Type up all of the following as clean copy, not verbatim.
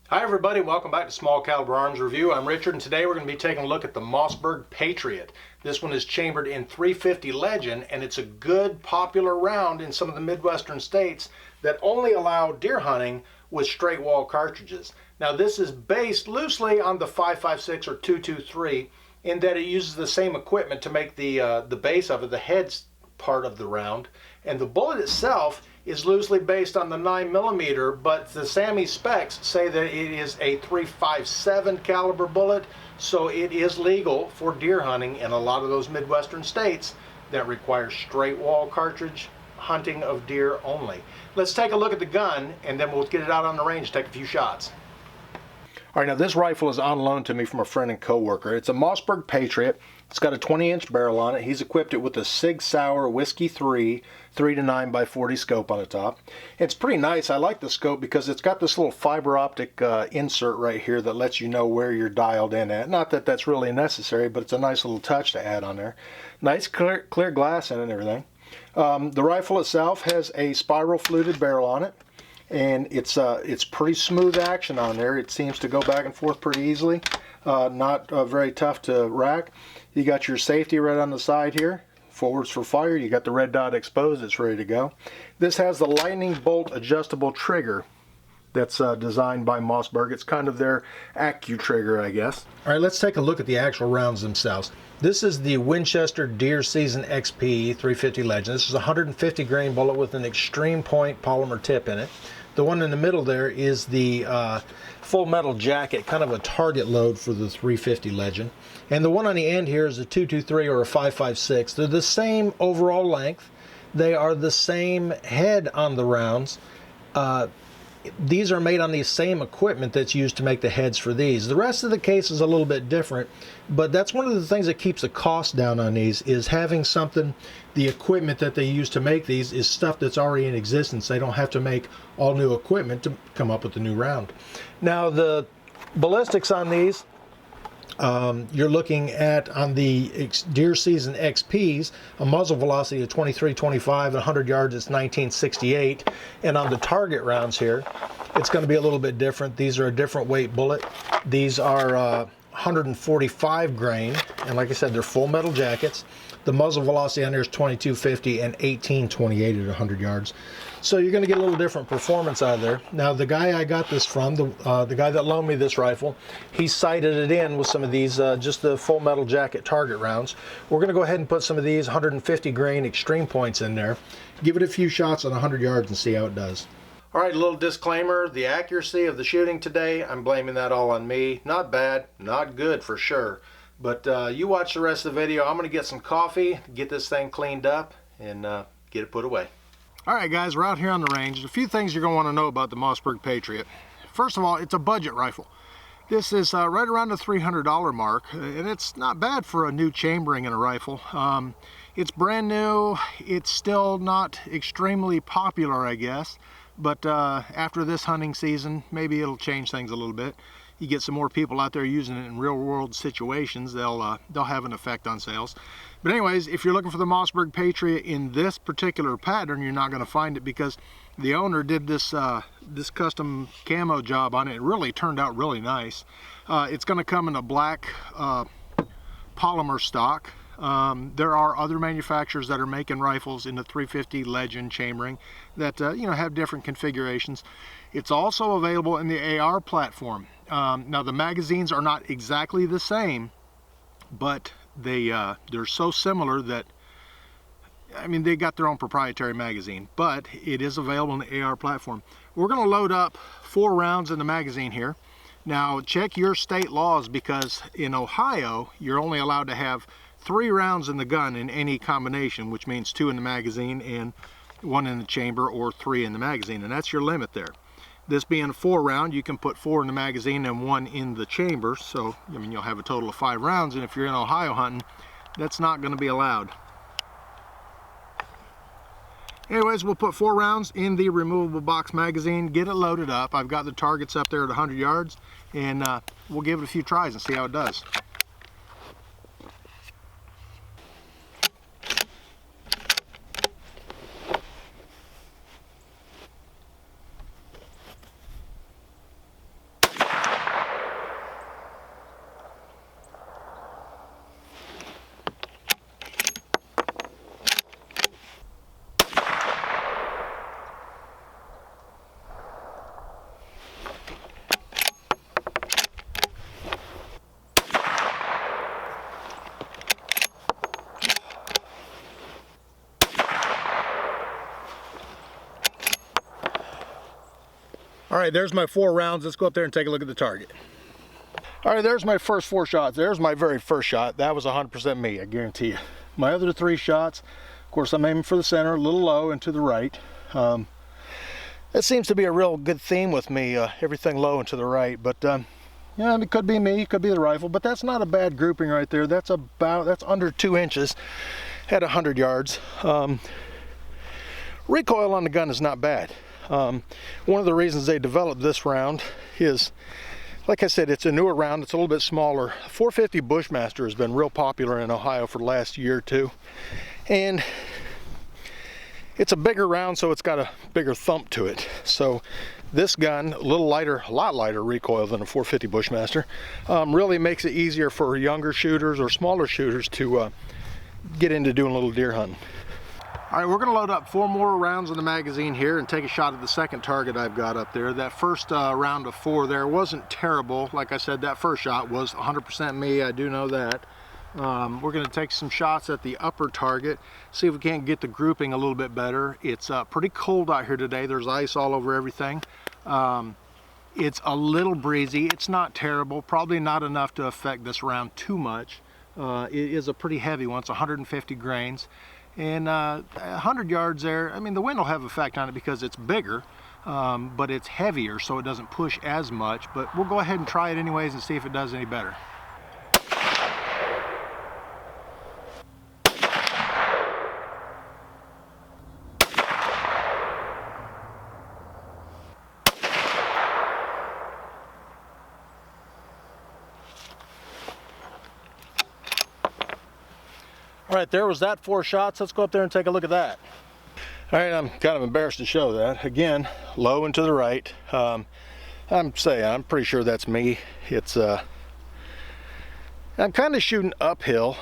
Hi everybody, welcome back to Small Caliber Arms Review. I'm Richard, and today we're going to be taking a look at the Mossberg Patriot. This one is chambered in 350 Legend, and it's a good popular round in some of the Midwestern states that only allow deer hunting with straight wall cartridges. Now this is based loosely on the 5.56 or 2.23 in that it uses the same equipment to make the base of it, the head's part of the round, and the bullet itself is loosely based on the 9mm, but the SAMI specs say that it is a .357 caliber bullet, so it is legal for deer hunting in a lot of those Midwestern states that require straight wall cartridge hunting of deer only. Let's take a look at the gun, and then we'll get it out on the range, take a few shots. All right, now this rifle is on loan to me from a friend and co-worker. It's a Mossberg Patriot. It's got a 20-inch barrel on it. He's equipped it with a S.C.A.R. Whiskey 3 to 9x40 scope on the top. It's pretty nice. I like the scope because it's got this little fiber optic insert right here that lets you know where you're dialed in at. Not that that's really necessary, but it's a nice little touch to add on there. Nice clear glass in it and everything. The rifle itself has a spiral fluted barrel on it. And it's pretty smooth action on there. It seems to go back and forth pretty easily. Not very tough to rack. You got your safety right on the side here. Forwards for fire. You got the red dot exposed. It's ready to go. This has the lightning bolt adjustable trigger that's designed by Mossberg. It's kind of their Accu trigger, I guess. All right, let's take a look at the actual rounds themselves. This is the Winchester Deer Season XP 350 Legend. This is a 150 grain bullet with an extreme point polymer tip in it. The one in the middle there is the full metal jacket, kind of a target load for the 350 Legend. And the one on the end here is a 2.23 or a 5.56. They're the same overall length. They are the same head on the rounds. These are made on the same equipment that's used to make the heads for these. The rest of the case is a little bit different, but that's one of the things that keeps the cost down on these, is having something, the equipment that they use to make these is stuff that's already in existence. They don't have to make all new equipment to come up with a new round. Now the ballistics on these, you're looking at, on the Deer Season XPs, a muzzle velocity of 23.25, 100 yards it's 19.68, and on the target rounds here, it's going to be a little bit different. These are a different weight bullet. These are 145 grain, and like I said, they're full metal jackets. The muzzle velocity on there is 22.50 and 18.28 at 100 yards. So you're going to get a little different performance out of there. Now the guy I got this from, the guy that loaned me this rifle, he sighted it in with some of these, just the full metal jacket target rounds. We're going to go ahead and put some of these 150 grain extreme points in there. Give it a few shots on 100 yards and see how it does. All right, a little disclaimer, the accuracy of the shooting today, I'm blaming that all on me. Not bad, not good for sure. But you watch the rest of the video. I'm going to get some coffee, get this thing cleaned up, and get it put away. All right, guys, we're out here on the range. There's a few things you're going to want to know about the Mossberg Patriot. First of all, it's a budget rifle. This is right around the $300 mark, and it's not bad for a new chambering in a rifle. It's brand new. It's still not extremely popular, I guess, but after this hunting season, maybe it'll change things a little bit. You get some more people out there using it in real world situations, they'll have an effect on sales. But anyways, if you're looking for the Mossberg Patriot in this particular pattern, you're not going to find it, because the owner did this this custom camo job on it. It really turned out really nice. It's going to come in a black polymer stock. There are other manufacturers that are making rifles in the 350 Legend chambering that have different configurations. It's also available in the A.R. platform. Now the magazines are not exactly the same, but they're so similar that, I mean, they got their own proprietary magazine, but it is available in the A.R. platform. We're going to load up 4 rounds in the magazine here. Now check your state laws, because in Ohio you're only allowed to have 3 rounds in the gun in any combination, which means 2 in the magazine and 1 in the chamber, or 3 in the magazine, and that's your limit there. This being a 4 round, you can put 4 in the magazine and 1 in the chamber, so I mean you'll have a total of 5 rounds, and if you're in Ohio hunting, that's not going to be allowed. Anyways, we'll put 4 rounds in the removable box magazine, get it loaded up. I've got the targets up there at 100 yards, and we'll give it a few tries and see how it does. All right, there's my 4 rounds. Let's go up there and take a look at the target. All right, there's my first 4 shots. There's my very first shot. That was 100% me, I guarantee you. My other 3 shots, of course, I'm aiming for the center, a little low and to the right. That seems to be a real good theme with me, everything low and to the right. But yeah, it could be me, it could be the rifle, but that's not a bad grouping right there. That's under 2 inches at 100 yards. Recoil on the gun is not bad. One of the reasons they developed this round is, like I said, it's a newer round. It's a little bit smaller. 450 Bushmaster has been real popular in Ohio for the last year or two, and it's a bigger round, so it's got a bigger thump to it. So this gun, a little lighter, a lot lighter recoil than a 450 Bushmaster, really makes it easier for younger shooters or smaller shooters to get into doing a little deer hunting. All right, we're going to load up 4 more rounds in the magazine here and take a shot at the second target I've got up there. That first round of 4 there wasn't terrible. Like I said, that first shot was 100% me. I do know that. We're going to take some shots at the upper target, see if we can't get the grouping a little bit better. It's pretty cold out here today. There's ice all over everything. It's a little breezy. It's not terrible. Probably not enough to affect this round too much. It is a pretty heavy one. It's 150 grains. And 100 yards there, I mean, the wind will have effect on it because it's bigger, but it's heavier, so it doesn't push as much. But we'll go ahead and try it anyways and see if it does any better. All right, there was that 4 shots. Let's go up there and take a look at that. All right, I'm kind of embarrassed to show that. Again, low and to the right. I'm pretty sure that's me. It's I'm kind of shooting uphill.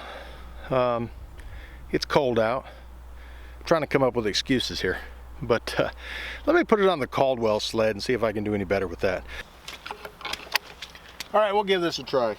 It's cold out. I'm trying to come up with excuses here. But let me put it on the Caldwell sled and see if I can do any better with that. All right, we'll give this a try.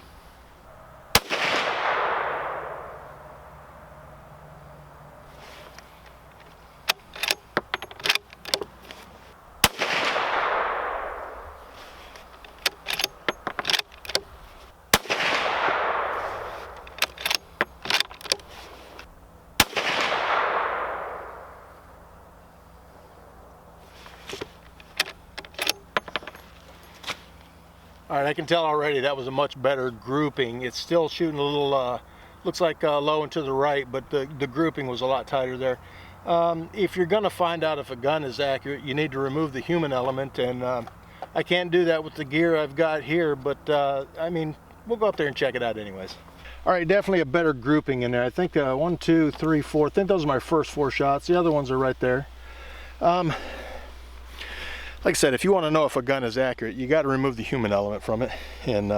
All right, I can tell already that was a much better grouping. It's still shooting a little, looks like low and to the right, but the grouping was a lot tighter there. If you're gonna find out if a gun is accurate, you need to remove the human element, and I can't do that with the gear I've got here, but I mean, we'll go up there and check it out anyways. All right, definitely a better grouping in there. I think 1, 2, 3, 4, I think those are my first 4 shots. The other ones are right there. Like I said, if you want to know if a gun is accurate, you got to remove the human element from it, and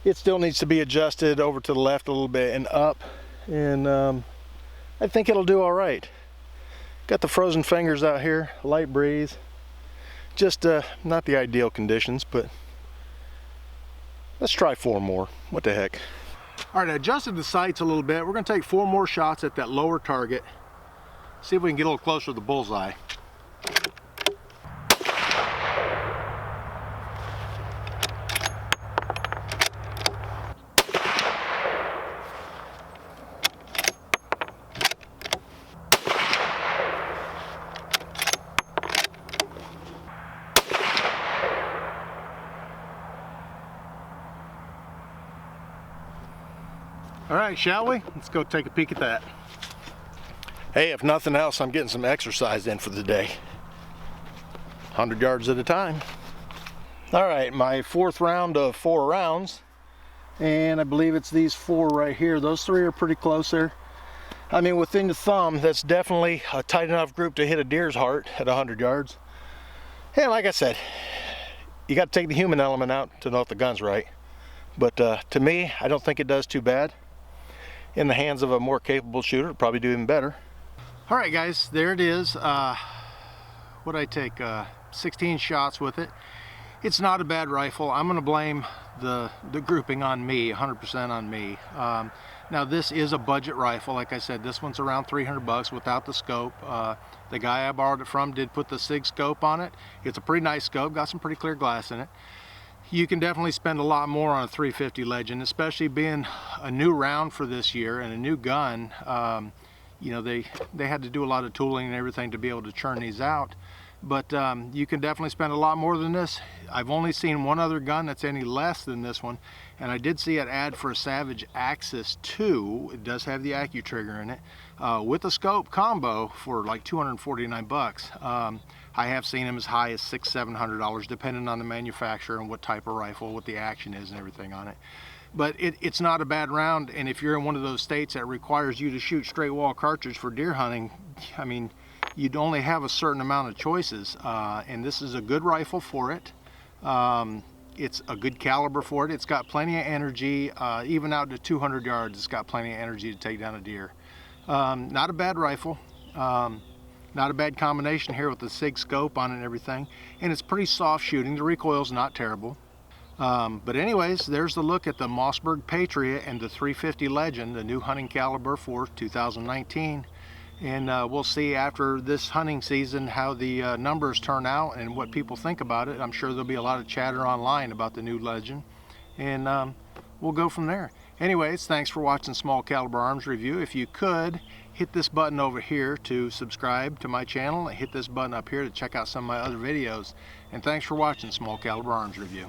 it still needs to be adjusted over to the left a little bit and up, and I think it'll do all right. Got the frozen fingers out here, light breeze, just not the ideal conditions, but let's try 4 more. What the heck. All right, I adjusted the sights a little bit. We're going to take 4 more shots at that lower target, see if we can get a little closer to the bullseye. All right, shall we? Let's go take a peek at that. Hey, if nothing else, I'm getting some exercise in for the day. 100 yards at a time. All right, my 4th round of 4 rounds, and I believe it's these 4 right here. Those 3 are pretty close there. I mean, within the thumb, that's definitely a tight enough group to hit a deer's heart at 100 yards. And like I said, you got to take the human element out to know if the gun's right. But to me, I don't think it does too bad. In the hands of a more capable shooter, it'll probably do even better. All right, guys, there it is. What'd I take? 16 shots with it. It's not a bad rifle. I'm gonna blame the grouping on me, 100% on me. Now this is a budget rifle. Like I said, this one's around 300 bucks without the scope. The guy I borrowed it from did put the SIG scope on it. It's a pretty nice scope, got some pretty clear glass in it. You can definitely spend a lot more on a 350 Legend, especially being a new round for this year and a new gun. You know, they had to do a lot of tooling and everything to be able to churn these out. But you can definitely spend a lot more than this. I've only seen one other gun that's any less than this one, and I did see an ad for a Savage Axis 2. It does have the AccuTrigger in it, with a scope combo for like 249 bucks. I have seen them as high as $600–700, depending on the manufacturer and what type of rifle, what the action is and everything on it. But it's not a bad round, and if you're in one of those states that requires you to shoot straight wall cartridge for deer hunting, I mean, you'd only have a certain amount of choices, and this is a good rifle for it. It's a good caliber for it. It's got plenty of energy, even out to 200 yards, it's got plenty of energy to take down a deer. Not a bad rifle. Not a bad combination here with the SIG scope on it and everything, and it's pretty soft shooting. The recoil's not terrible. But anyways, there's the look at the Mossberg Patriot and the 350 Legend, the new hunting caliber for 2019. And we'll see after this hunting season how the numbers turn out and what people think about it. I'm sure there'll be a lot of chatter online about the new Legend, and we'll go from there. Anyways, thanks for watching Small Caliber Arms Review. If you could, hit this button over here to subscribe to my channel, and hit this button up here to check out some of my other videos. And thanks for watching Small Caliber Arms Review.